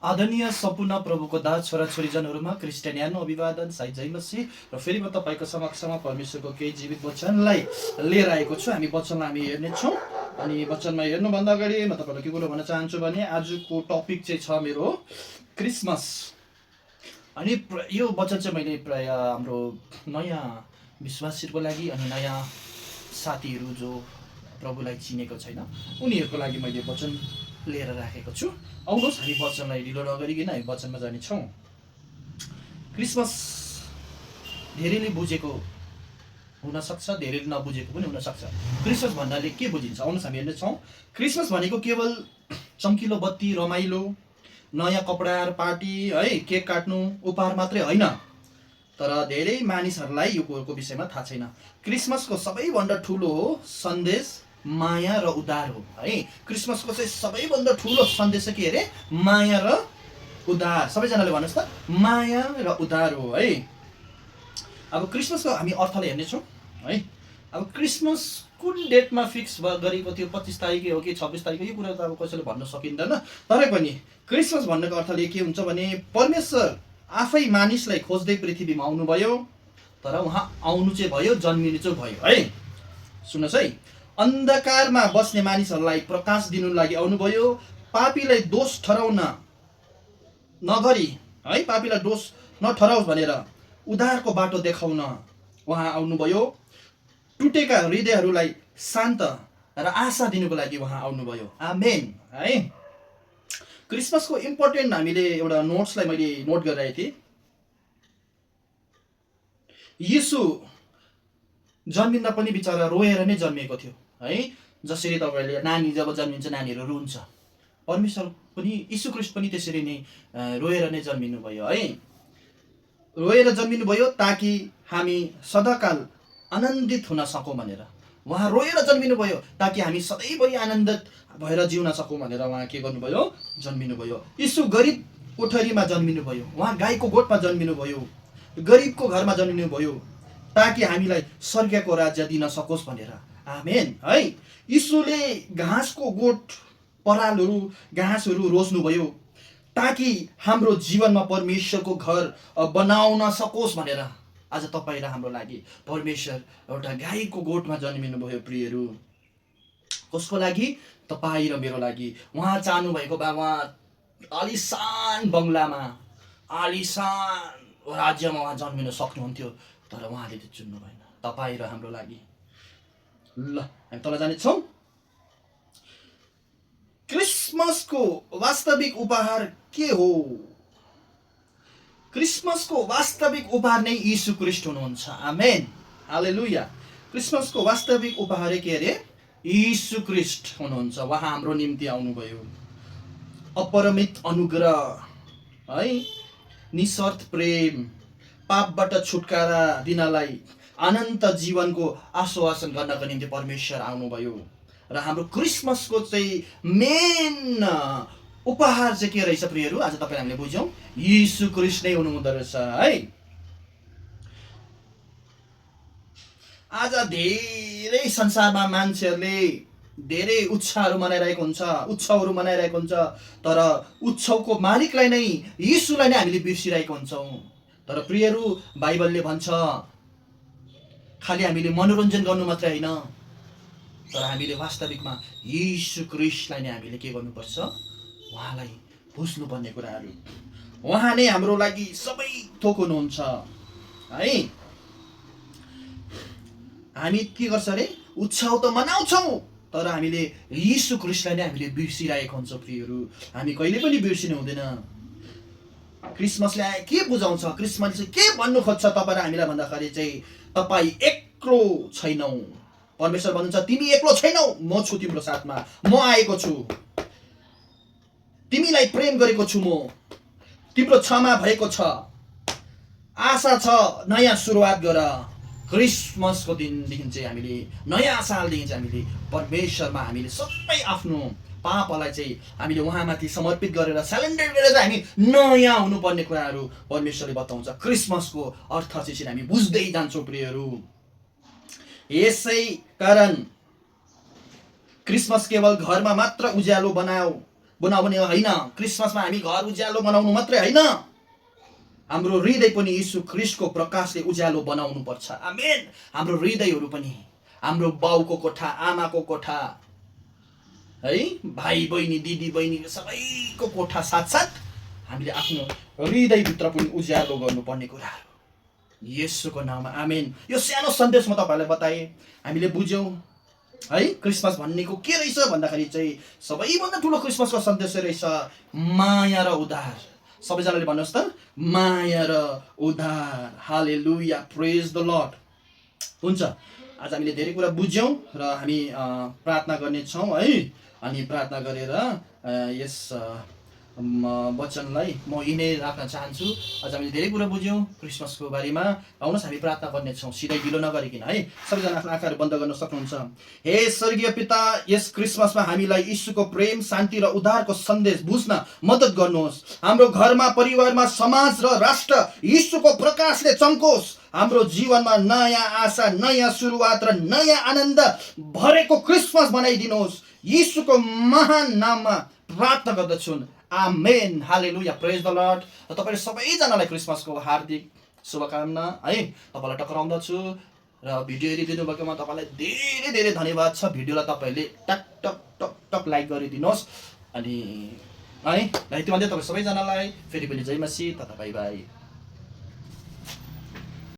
आदरणीय सम्पूर्ण प्रभुको दास छोराछोरीजनहरूमा क्रिस्टियनियानो अभिवादन साई जय मसीह र फेरि म तपाईँको समक्षमा परमेश्वरको केही जीवित वचनलाई लिएर आएको छु। हामी वचनलाई हामी हेर्नेछौँ अनि वचनमा हेर्नुभन्दा अगाडि म तपाईँलाई के कुरो भन्न चाहन्छु भने आजको टपिक चाहिँ छ मेरो क्रिसमस। अनि यो वचन चाहिँ मैले प्राय हाम्रो नयाँ विश्वासीहरूको लागि अनि नयाँ साथीहरू जो प्रभुलाई चिनेको छैन उनीहरूको लागि मैले वचन लिएर राखेको छु। आउनुहोस् हामी वचनलाई ढिलो नगरिकन हामी वचनमा जानेछौँ। क्रिसमस धेरैले बुझेको हुनसक्छ, धेरैले नबुझेको पनि हुनसक्छ। क्रिसमस भन्नाले के बुझिन्छ आउनुहोस् हामी हेर्नेछौँ। क्रिसमस भनेको केवल चम्किलो बत्ती, रमाइलो, नयाँ कपडा, पार्टी है, केक काट्नु, उपहार मात्रै होइन। तर धेरै मानिसहरूलाई यो कुरोको विषयमा थाहा छैन। क्रिसमसको सबैभन्दा ठुलो सन्देश माया र उद्धार हो है। क्रिसमसको चाहिँ सबैभन्दा ठुलो सन्देश चाहिँ के अरे? माया र उद्धार। सबैजनाले भन्नुहोस् त, माया र उद्धार हो है। अब क्रिसमसको हामी अर्थलाई हेर्नेछौँ है। अब क्रिसमस कुन डेटमा फिक्स गरेको थियो, 25 तारिकै हो कि 26 तारिक, यो कुरा त अब कसैले भन्न सकिँदैन। तरै पनि क्रिसमस भन्नको अर्थले के हुन्छ भने परमेश्वर आफै मानिसलाई खोज्दै पृथ्वीमा आउनुभयो। तर उहाँ आउनु चाहिँ भयो, जन्मिनु चाहिँ भयो है। सुन्नुहोस् है, अन्धकारमा बस्ने मानिसहरूलाई प्रकाश दिनु लागि आउनुभयो। पापीलाई दोष ठहराउन नगरी है, पापीलाई दोष नठहराओस् भनेर उद्धारको बाटो देखाउन उहाँ आउनुभयो। टुटेका हृदयहरूलाई शान्त र आशा दिनुको लागि उहाँ आउनुभयो। आमेन है। क्रिसमसको इम्पोर्टेन्ट हामीले एउटा नोट्सलाई मैले नोट गरिरहेको थिएँ। यीशु जन्मिँदा पनि बिचरा रोएर नै जन्मिएको थियो है। जसरी तपाईँहरूले नानी जब जन्मिन्छ नानीहरू रुन्छ, परमेश्वर पनि यीशु ख्रीष्ट पनि त्यसरी नै रोएर नै जन्मिनु भयो है। रोएर जन्मिनु भयो ताकि हामी सदाकाल आनन्दित हुन सकौँ भनेर। उहाँ रोएर जन्मिनु भयो ताकि हामी सधैँभरि आनन्दित भएर जिउन सकौँ भनेर उहाँ के गर्नुभयो? जन्मिनु भयो। यीशु गरिब कोठरीमा जन्मिनु भयो, उहाँ गाईको गोठमा जन्मिनु भयो, गरिबको घरमा जन्मिनु भयो ताकि हामीलाई स्वर्गको राज्य दिन सकोस् भनेर। आमेन है। यीशुले घाँसको गोठ, परालहरू, घाँसहरू रोज्नुभयो ताकि हाम्रो जीवनमा परमेश्वरको घर बनाउन सकोस् भनेर। आज तपाईँ र हाम्रो लागि परमेश्वर एउटा गाईको गोठमा जन्मिनु भयो प्रियहरू। कसको लागि? तपाईँ र मेरो लागि। उहाँ चाहनुभएको भए उहाँ आलिसान बङ्गलामा, आलिसान राज्यमा उहाँ जन्मिन सक्नुहुन्थ्यो, तर उहाँले त्यो चुन्नु भएन तपाईँ र हाम्रो लागि। ल हामी तल जानेछौँ। क्रिसमसको वास्तविक उपहार के हो? क्रिसमसको वास्तविक उपहार नै यीशु ख्रीष्ट हुनुहुन्छ। Amen hallelujah. क्रिसमसको वास्तविक उपहार के अरे? यीशु ख्रीष्ट हुनुहुन्छ। उहाँ हाम्रो निम्ति आउनुभयो। अपरिमित अनुग्रह है, निस्वार्थ प्रेम, पापबाट छुटकारा दिनलाई, अनन्त जीवनको आश्वासन गर्नको निम्ति परमेश्वर आउनुभयो। र हाम्रो क्रिसमसको चाहिँ मेन उपहार चाहिँ के रहेछ प्रियहरू? आज तपाईँ हामीले बुझ्यौँ, यीशु ख्रीष्ट नै हुनुहुँदो रहेछ है। आज धेरै संसारमा मान्छेहरूले धेरै उत्साहहरू मनाइरहेको हुन्छ, उत्सवहरू मनाइरहेको हुन्छ, तर उत्सवको मालिकलाई नै, यीशुलाई नै हामीले बिर्सिरहेको हुन्छौँ। तर प्रियहरू, बाइबलले भन्छ खालि हामीले मनोरञ्जन गर्नु मात्रै होइन, तर हामीले वास्तविकमा यीशु ख्रीष्टलाई नै हामीले के गर्नुपर्छ? उहाँलाई बुझ्नुपर्ने कुराहरू। उहाँ नै हाम्रो लागि सबै थोक हुनुहुन्छ है। हामी के गर्छ अरे? उत्सव त मनाउँछौँ, तर हामीले यीशु ख्रीष्टलाई नै हामीले बिर्सिरहेको हुन्छ प्रियहरू। हामी कहिले पनि बिर्सिनु हुँदैन। क्रिसमसले के बुझाउँछ? क्रिसमसले के भन्नु खोज्छ तपाईँ र हामीलाई भन्दाखेरि चाहिँ तपाईँ एक्लो छैनौ। परमेश्वर भन्नुहुन्छ तिमी एक्लो छैनौ, म छु तिम्रो साथमा, म आएको छु, तिमीलाई प्रेम गरेको छु, म तिम्रो क्षमा भएको छ, आशा छ, नयाँ सुरुवात गर। क्रिसमसको दिनदेखि चाहिँ हामीले, नयाँ सालदेखि चाहिँ हामीले परमेश्वरमा हामीले सबै आफ्नो पापलाई चाहिँ हामीले उहाँमाथि समर्पित गरेर, सरेन्डर गरेर हामी नयाँ हुनुपर्ने कुराहरू परमेश्वरले बताउँछ। क्रिसमसको अर्थ चाहिँ हामी बुझ्दै जान्छौँ प्रियहरू। यसै कारण क्रिसमस केवल घरमा मात्र उज्यालो बनाऊ बनाउने होइन। क्रिसमसमा हामी घर उज्यालो बनाउनु मात्रै होइन, हाम्रो हृदय पनि यीशु ख्रीष्टको प्रकाशले उज्यालो बनाउनु पर्छ। आमेन। हाम्रो हृदयहरू पनि, हाम्रो बाउको कोठा, आमाको कोठा, है, भाइ बहिनी, दिदी बहिनी सबैको कोठा साथसाथ हामीले आफ्नो हृदयभित्र पनि उज्यालो गर्नुपर्ने कुराहरू येशूको नाममा। आमेन। यो सानो सन्देश म तपाईँलाई बताएँ, हामीले बुझ्यौँ है। क्रिसमस भन्नेको के रहेछ भन्दाखेरि चाहिँ सबैभन्दा ठुलो क्रिसमसको सन्देश रहेछ माया र उद्धार। सबैजनाले भन्नुहोस् त, माया र उद्धार। हालेलुया, प्रेज द लर्ड। हुन्छ, आज हामीले धेरै कुरा बुझ्यौँ र हामी प्रार्थना गर्नेछौँ है। अनि प्रार्थना गरेर यस वचनलाई म यिनै राख्न चाहन्छु। आज हामीले धेरै कुरा बुझ्यौँ क्रिसमसको बारेमा। आउनुहोस् हामी प्रार्थना गर्नेछौँ सिधै ढिलो नगरिकन है। सबैजना आफ्नो आँखाहरू बन्द गर्न सक्नुहुन्छ। हे स्वर्गीय पिता, यस क्रिसमसमा हामीलाई यीशुको प्रेम, शान्ति र उद्धारको सन्देश बुझ्न मद्दत गर्नुहोस्। हाम्रो घरमा, परिवारमा, समाज र राष्ट्र यीशुको प्रकाशले चम्कोस्। हाम्रो जीवनमा नयाँ आशा, नयाँ सुरुवात र नयाँ आनन्द भरेको क्रिसमस बनाइदिनुहोस्। यीशुको महान नाममा प्रार्थना गर्दछु, आमेन। हालेलुया, प्रेज द लर्ड। र तपाईँ सबैजनालाई क्रिसमसको हार्दिक शुभकामना है। तपाईँलाई टक्राउँदछु र भिडियो हेरिदिनु भएकोमा तपाईँलाई धेरै धेरै धन्यवाद छ। भिडियोलाई तपाईँले टक टक टक टक लाइक गरिदिनुहोस्। अनि है, यति भन्दै तपाईँ सबैजनालाई फेरि पनि जय मसीह, बाई बाई।